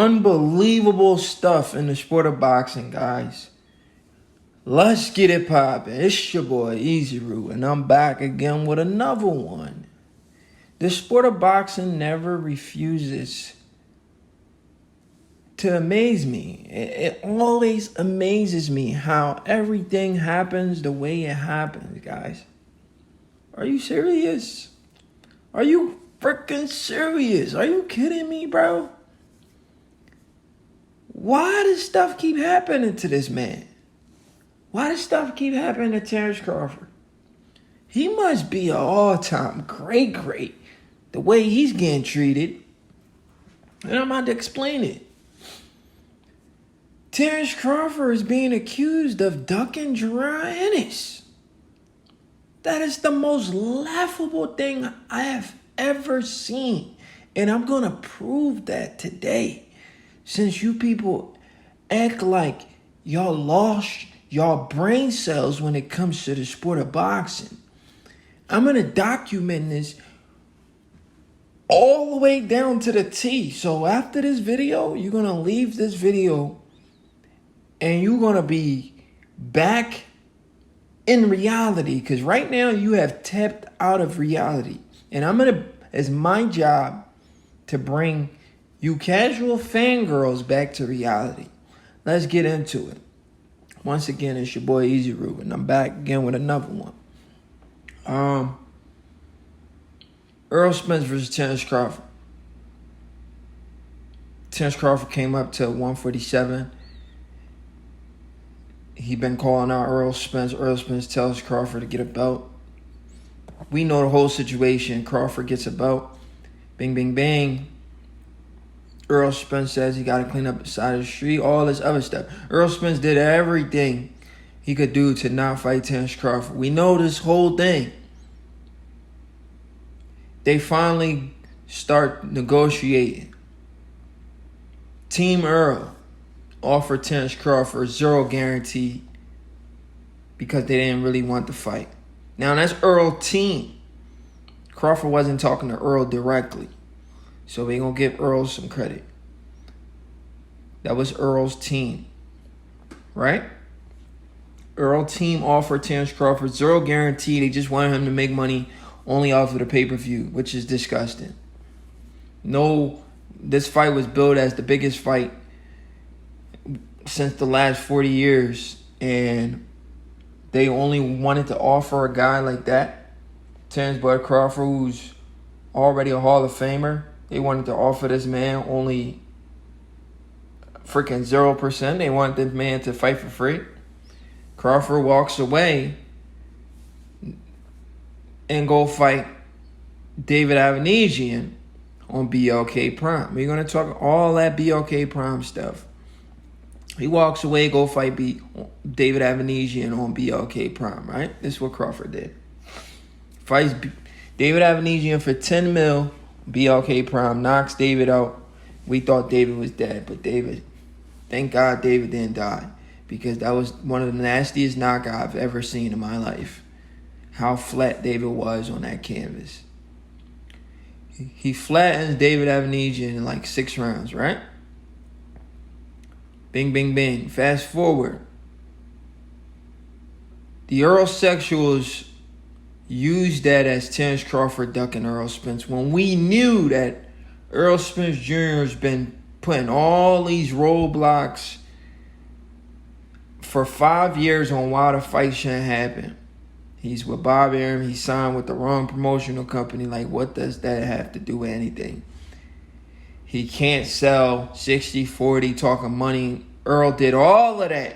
unbelievable stuff in the sport of boxing, guys. Let's get it poppin'. It's your boy, Easy Root, and I'm back again with another one. The sport of boxing never refuses to amaze me. It always amazes me how everything happens the way it happens, guys. Are you serious? Are you freaking serious? Are you kidding me, bro? Why does stuff keep happening to this man? Why does stuff keep happening to Terence Crawford? He must be an all-time great, the way he's getting treated. And I'm about to explain it. Terence Crawford is being accused of ducking Jaron Ennis. That is the most laughable thing I have ever seen. And I'm going to prove that today. Since you people act like y'all lost y'all brain cells when it comes to the sport of boxing. I'm going to document this all the way down to the T. So after this video, you're going to leave this video and you're going to be back in reality. Because right now you have tapped out of reality. And it's my job to bring you casual fangirls back to reality. Let's get into it. Once again, it's your boy Easy Root, and I'm back again with another one. Errol Spence versus Terence Crawford. Terence Crawford came up to 147. He been calling out Errol Spence. Errol Spence tells Crawford to get a belt. We know the whole situation. Crawford gets a belt. Bing, bing, bang. Errol Spence says he got to clean up the side of the street, all this other stuff. Errol Spence did everything he could do to not fight Terence Crawford. We know this whole thing. They finally start negotiating. Team Errol offered Terence Crawford zero guarantee because they didn't really want the fight. Now, that's Errol's team. Crawford wasn't talking to Errol directly. So we're going to give Errol some credit. That was Errol's team. Right? Errol's team offered Terence Crawford zero guarantee. They just wanted him to make money only off of the pay-per-view, which is disgusting. No, this fight was billed as the biggest fight since the last 40 years. And they only wanted to offer a guy like that, Terence Bud Crawford, who's already a Hall of Famer. They wanted to offer this man only freaking 0%. They wanted this man to fight for free. Crawford walks away and go fight David Avanesian on BLK Prime. We're going to talk all that BLK Prime stuff. He walks away, go fight David Avanesian on BLK Prime, right? This is what Crawford did. Fights David Avanesian for 10 mil. BLK Prime knocks David out. We thought David was dead, but thank God David didn't die, because that was one of the nastiest knockouts I've ever seen in my life. How flat David was on that canvas. He flattens David Avanesian in like 6 rounds, right? Bing, bing, bing. Fast forward. The Errol sexuals used that as Terence Crawford ducking Errol Spence when we knew that Errol Spence Jr. has been putting all these roadblocks for 5 years on why the fight shouldn't happen. He's with Bob Arum. He signed with the wrong promotional company. Like, what does that have to do with anything? He can't sell 60-40 talking money. Errol did all of that.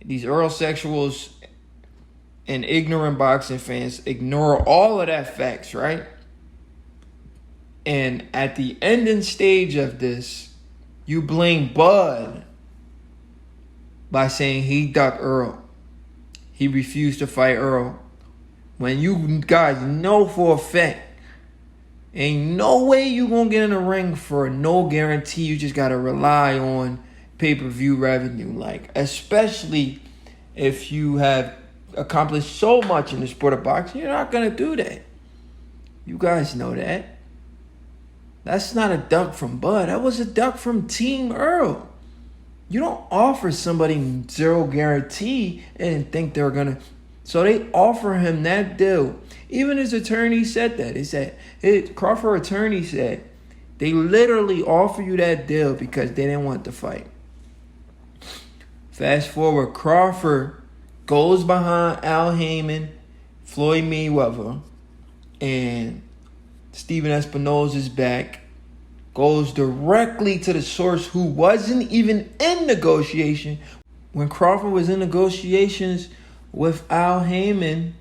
These Errol sexuals and ignorant boxing fans ignore all of that facts, right? And at the ending stage of this, you blame Bud by saying he ducked Errol. He refused to fight Errol. When you guys know for a fact, ain't no way you gonna get in the ring for no guarantee. You just gotta rely on pay-per-view revenue. Like, especially if you have accomplished so much in the sport of boxing, you're not going to do that. You guys know that. That's not a duck from Bud. That was a duck from Team Earl. You don't offer somebody zero guarantee and think they're going to. So they offer him that deal. Even his attorney said that. He said, Crawford attorney said, they literally offer you that deal because they didn't want to fight. Fast forward, Crawford goes behind Al Heyman, Floyd Mayweather, and Steven Espinola's back, goes directly to the source who wasn't even in negotiation. When Crawford was in negotiations with Al Heyman,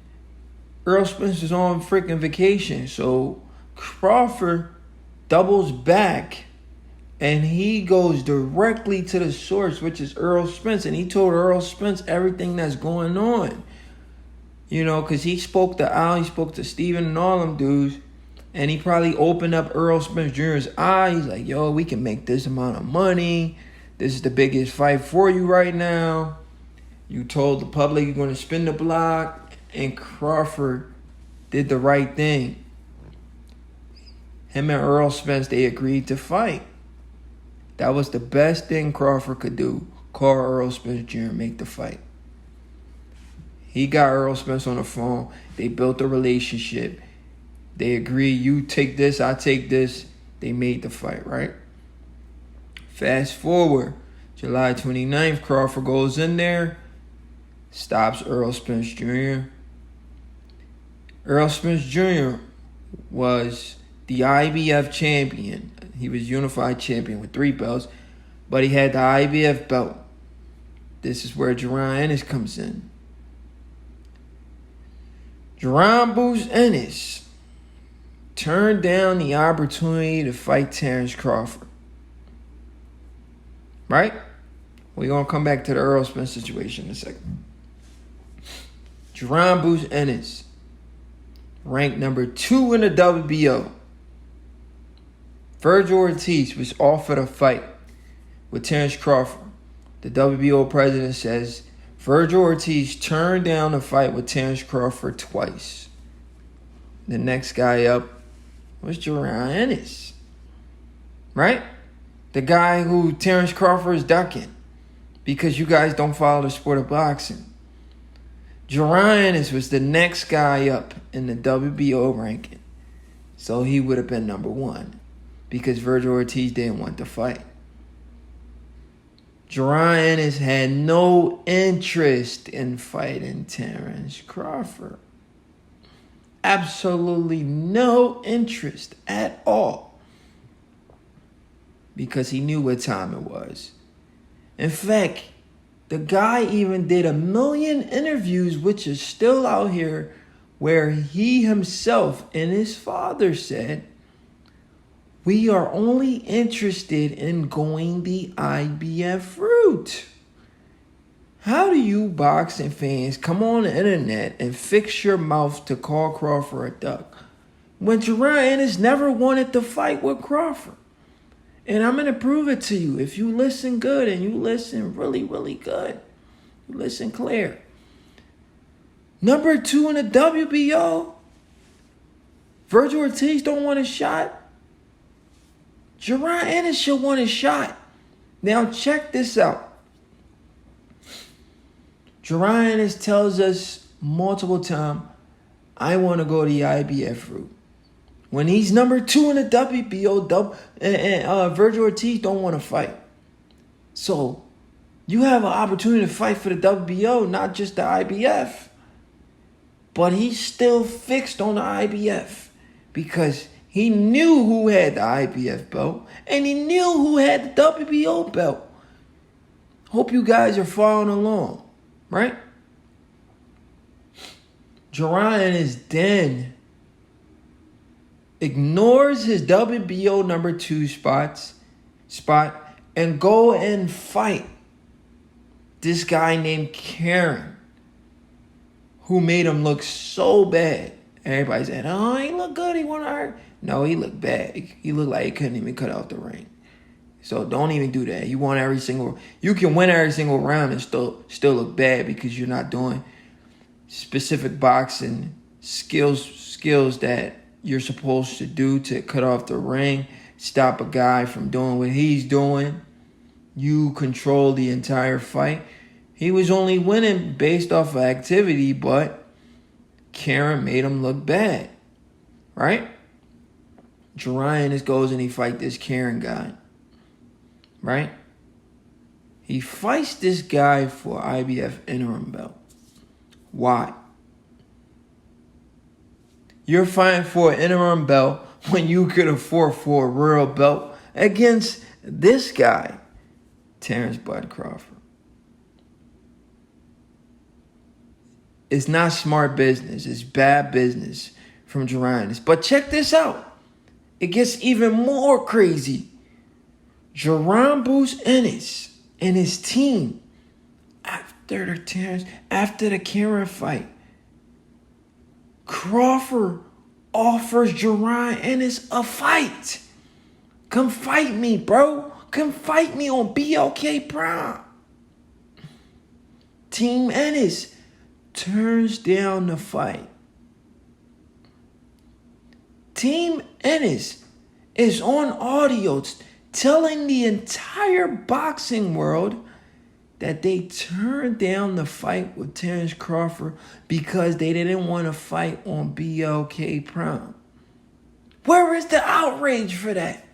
Errol Spence was on freaking vacation. So Crawford doubles back and he goes directly to the source, which is Errol Spence. And he told Errol Spence everything that's going on. You know, because he spoke to Al, he spoke to Steven and all them dudes. And he probably opened up Errol Spence Jr.'s eye. He's like, yo, we can make this amount of money. This is the biggest fight for you right now. You told the public you're going to spin the block. And Crawford did the right thing. Him and Errol Spence, they agreed to fight. That was the best thing Crawford could do. Call Errol Spence Jr. and make the fight. He got Errol Spence on the phone. They built a relationship. They agreed, you take this, I take this. They made the fight, right? Fast forward, July 29th, Crawford goes in there, stops Errol Spence Jr. Errol Spence Jr. was the IBF champion. He was unified champion with 3 belts, but he had the IBF belt. This is where Jaron Ennis comes in. Jaron Ennis turned down the opportunity to fight Terence Crawford. Right? We're going to come back to the Errol Spence situation in a second. Jaron Ennis, ranked number 2 in the WBO. Virgil Ortiz was offered a fight with Terence Crawford. The WBO president says Virgil Ortiz turned down a fight with Terence Crawford twice. The next guy up was Jaron Ennis. Right? The guy who Terence Crawford is ducking because you guys don't follow the sport of boxing. Jaron Ennis was the next guy up in the WBO ranking. So he would have been number 1 because Virgil Ortiz didn't want to fight. Jaron Ennis had no interest in fighting Terence Crawford. Absolutely no interest at all. Because he knew what time it was. In fact, the guy even did 1 million interviews, which is still out here, where he himself and his father said, we are only interested in going the IBF route. How do you boxing fans come on the internet and fix your mouth to call Crawford a duck when Jaron Ennis never wanted to fight with Crawford? And I'm going to prove it to you. If you listen good and you listen really, really good, you listen clear. Number 2 in the WBO, Virgil Ortiz don't want a shot. Jaron Ennis should want a shot. Now check this out. Jaron Ennis tells us multiple times, I want to go the IBF route. When he's number 2 in the WBO, and Virgil Ortiz don't want to fight. So you have an opportunity to fight for the WBO, not just the IBF. But he's still fixed on the IBF because he knew who had the IBF belt and he knew who had the WBO belt. Hope you guys are following along. Right? Jaron Ennis then ignores his WBO number 2 spot and go and fight this guy named Karen, who made him look so bad. Everybody said, oh, he looked good, he won hurt. No, he looked bad. He looked like he couldn't even cut out the ring. So don't even do that. You can win every single round and still look bad because you're not doing specific boxing skills that you're supposed to do to cut off the ring stop a guy from doing what he's doing. You control the entire fight. He was only winning based off of activity, but Karen made him look bad, right? Jaron Ennis goes and he fight this Karen guy, right? He fights this guy for IBF interim belt. Why? You're fighting for an interim belt when you could afford for a real belt against this guy, Terence Bud Crawford. It's not smart business. It's bad business from Jaron Ennis. But check this out. It gets even more crazy. Jaron Ennis and his team, after the Karen fight, Crawford offers Jaron Ennis a fight. Come fight me, bro. Come fight me on BLK Prime. Team Ennis turns down the fight. Team Ennis is on audio telling the entire boxing world that they turned down the fight with Terence Crawford because they didn't want to fight on BLK Prime. Where is the outrage for that?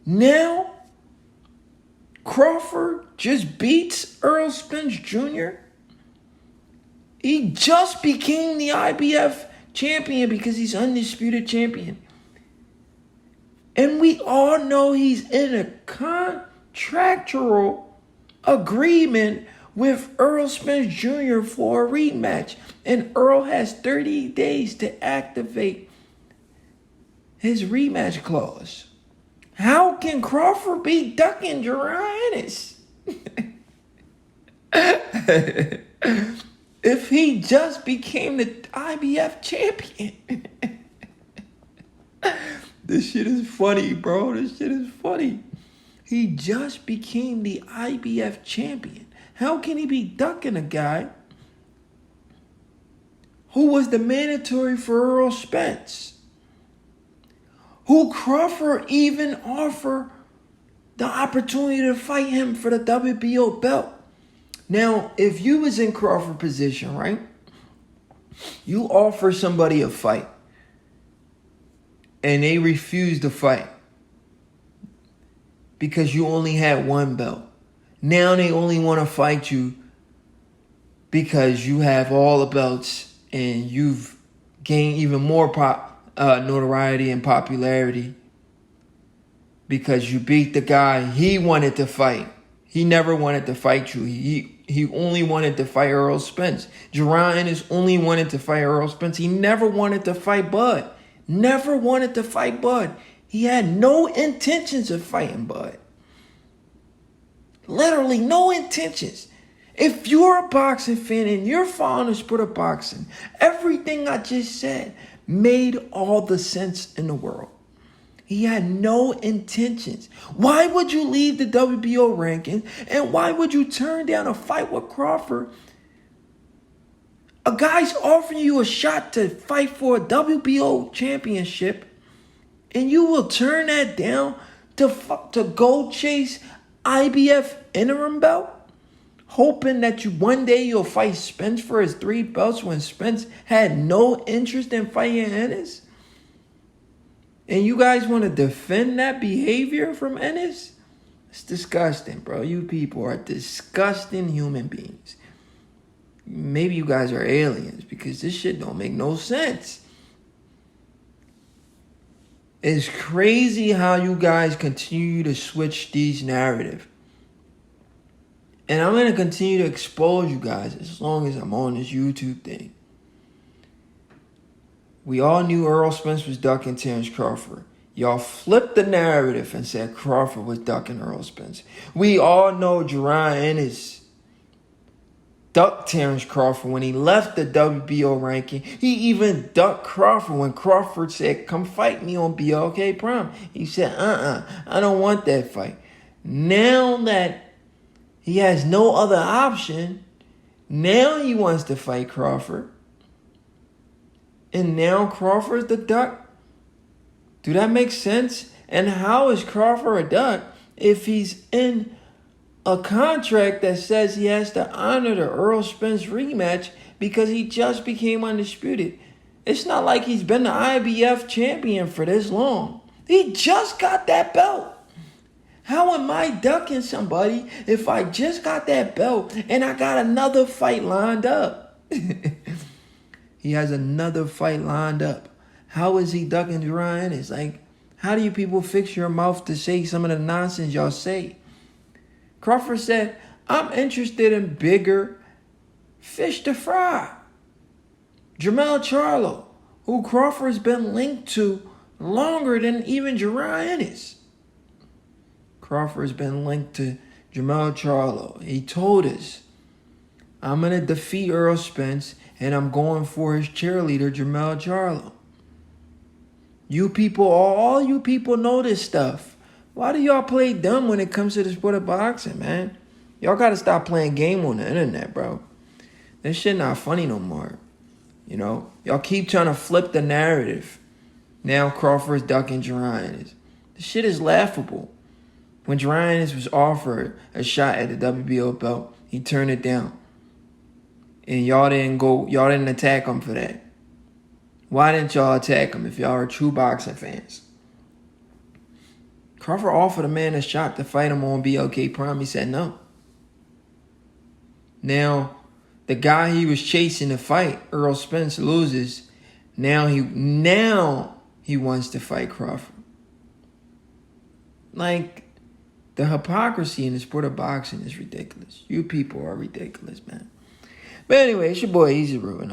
Now, Crawford just beats Errol Spence Jr. He just became the IBF champion because he's undisputed champion. And we all know he's in a contractual agreement with Errol Spence Jr. for a rematch. And Errol has 30 days to activate his rematch clause. How can Crawford be ducking Jaron Ennis? If he just became the IBF champion. This shit is funny, bro. This shit is funny. He just became the IBF champion. How can he be ducking a guy who was the mandatory for Errol Spence? Who Crawford even offered the opportunity to fight him for the WBO belt. Now, if you was in Crawford position, right? You offer somebody a fight and they refuse to fight because you only had one belt. Now they only want to fight you because you have all the belts and you've gained even more notoriety and popularity because you beat the guy he wanted to fight. He never wanted to fight you. He only wanted to fight Errol Spence. Jaron Ennis only wanted to fight Errol Spence. He never wanted to fight Bud. Never wanted to fight Bud. He had no intentions of fighting Bud. Literally no intentions. If you're a boxing fan and you're following the sport of boxing, everything I just said made all the sense in the world. He had no intentions. Why would you leave the WBO ranking? And why would you turn down a fight with Crawford? A guy's offering you a shot to fight for a WBO championship, and you will turn that down to go chase IBF interim belt? Hoping that one day you'll fight Spence for his 3 belts when Spence had no interest in fighting Ennis? And you guys want to defend that behavior from Ennis? It's disgusting, bro. You people are disgusting human beings. Maybe you guys are aliens because this shit don't make no sense. It's crazy how you guys continue to switch these narratives. And I'm going to continue to expose you guys as long as I'm on this YouTube thing. We all knew Errol Spence was ducking Terence Crawford. Y'all flipped the narrative and said Crawford was ducking Errol Spence. We all know Jaron Ennis ducked Terence Crawford when he left the WBO ranking. He even ducked Crawford when Crawford said, come fight me on BLK Prime. He said, I don't want that fight. Now that he has no other option, now he wants to fight Crawford. And now Crawford's the duck. Do that make sense? And how is Crawford a duck if he's in a contract that says he has to honor the Errol Spence rematch because he just became undisputed? It's not like he's been the IBF champion for this long. He just got that belt. How am I ducking somebody if I just got that belt and I got another fight lined up? He has another fight lined up. How is he ducking Jaron Ennis? Like, how do you people fix your mouth to say some of the nonsense y'all say? Crawford said, I'm interested in bigger fish to fry. Jermell Charlo, who Crawford's been linked to longer than even Jaron Ennis. Crawford's been linked to Jermell Charlo. He told us, I'm going to defeat Errol Spence and I'm going for his cheerleader, Jermell Charlo. You people, all you people know this stuff. Why do y'all play dumb when it comes to the sport of boxing, man? Y'all got to stop playing game on the internet, bro. This shit not funny no more. You know, y'all keep trying to flip the narrative. Now Crawford's ducking Jaron Ennis. This shit is laughable. When Jaron Ennis was offered a shot at the WBO belt, he turned it down. And y'all didn't attack him for that. Why didn't y'all attack him if y'all are true boxing fans? Crawford offered a man a shot to fight him on BLK Prime. He said no. Now, the guy he was chasing to fight, Errol Spence, loses. Now he wants to fight Crawford. Like, the hypocrisy in the sport of boxing is ridiculous. You people are ridiculous, man. But anyway, it's your boy Easy Ruin.